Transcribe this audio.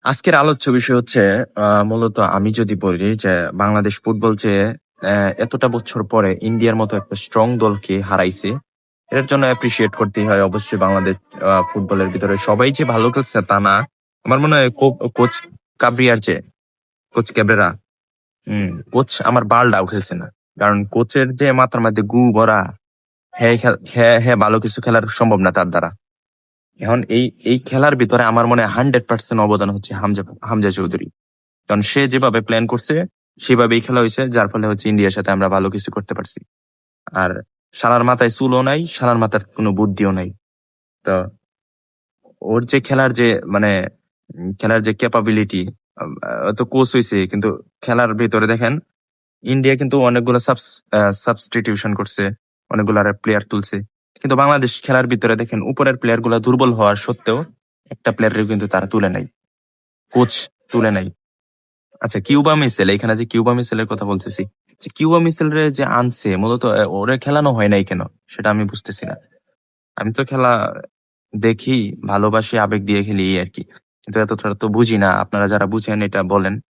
আজকের আলোচ্য বিষয় হচ্ছে মূলত আমি যদি বলি যে বাংলাদেশ ফুটবল যে এতটা বছর পরে ইন্ডিয়ার মতো একটা স্ট্রং দলকে হারাইছে, এর জন্য অ্যাপ্রিসিয়েট করতেই হয় অবশ্যই। বাংলাদেশ ফুটবলের ভিতরে সবাই যে ভালো খেলছে তা না। আমার মনে হয় কোচ কাবরিয়ার যে কোচ ক্যাবরেরা, কোচ আমার বালডাও খেলছে না। কারণ কোচের যে মাথার মধ্যে গু ভরা, হ্যাঁ ভালো কিছু খেলার সম্ভব না তার দ্বারা। এখন এই এই খেলার ভিতরে আমার মনে হয় 100% অবদান হচ্ছে হামজা হামজা চৌধুরী। কারণ সে যেভাবে প্ল্যান করছে সেভাবেই খেলা হয়েছে, যার ফলে হচ্ছে ইন্ডিয়ার সাথে আমরা ভালো কিছু করতে পারছি। আর শালার মাথায় চুলও নাই, শালার মাথার কোনো বুদ্ধিও নাই। তো ওর যে খেলার যে মানে খেলার যে ক্যাপাবিলিটি, তো কোচ হয়েছে কিন্তু খেলার ভিতরে দেখেন ইন্ডিয়া কিন্তু অনেকগুলো সাবস্টিটিউশন করছে, অনেকগুলো প্লেয়ার তুলছে। কিন্তু বাংলাদেশ খেলার ভিতরে দেখেন উপরের প্লেয়ার গুলা দুর্বল হওয়ার সত্ত্বেও একটা প্লেয়ারের কিন্তু তারা তুলে নাই, কোচ তুলে নাই। আচ্ছা, কিউবা মিসেল, এখানে যে কিউবা মিসেলের কথা বলতেছি, যে কিউবা মিসেলের যে আনছে মূলত ওরে খেলানো হয় নাই কেন সেটা আমি বুঝতেছি না। আমি তো খেলা দেখি, ভালোবাসি, আবেগ দিয়ে খেলি এই আর কি। কিন্তু এতটা তো বুঝি না, আপনারা যারা বুঝেন এটা বলেন।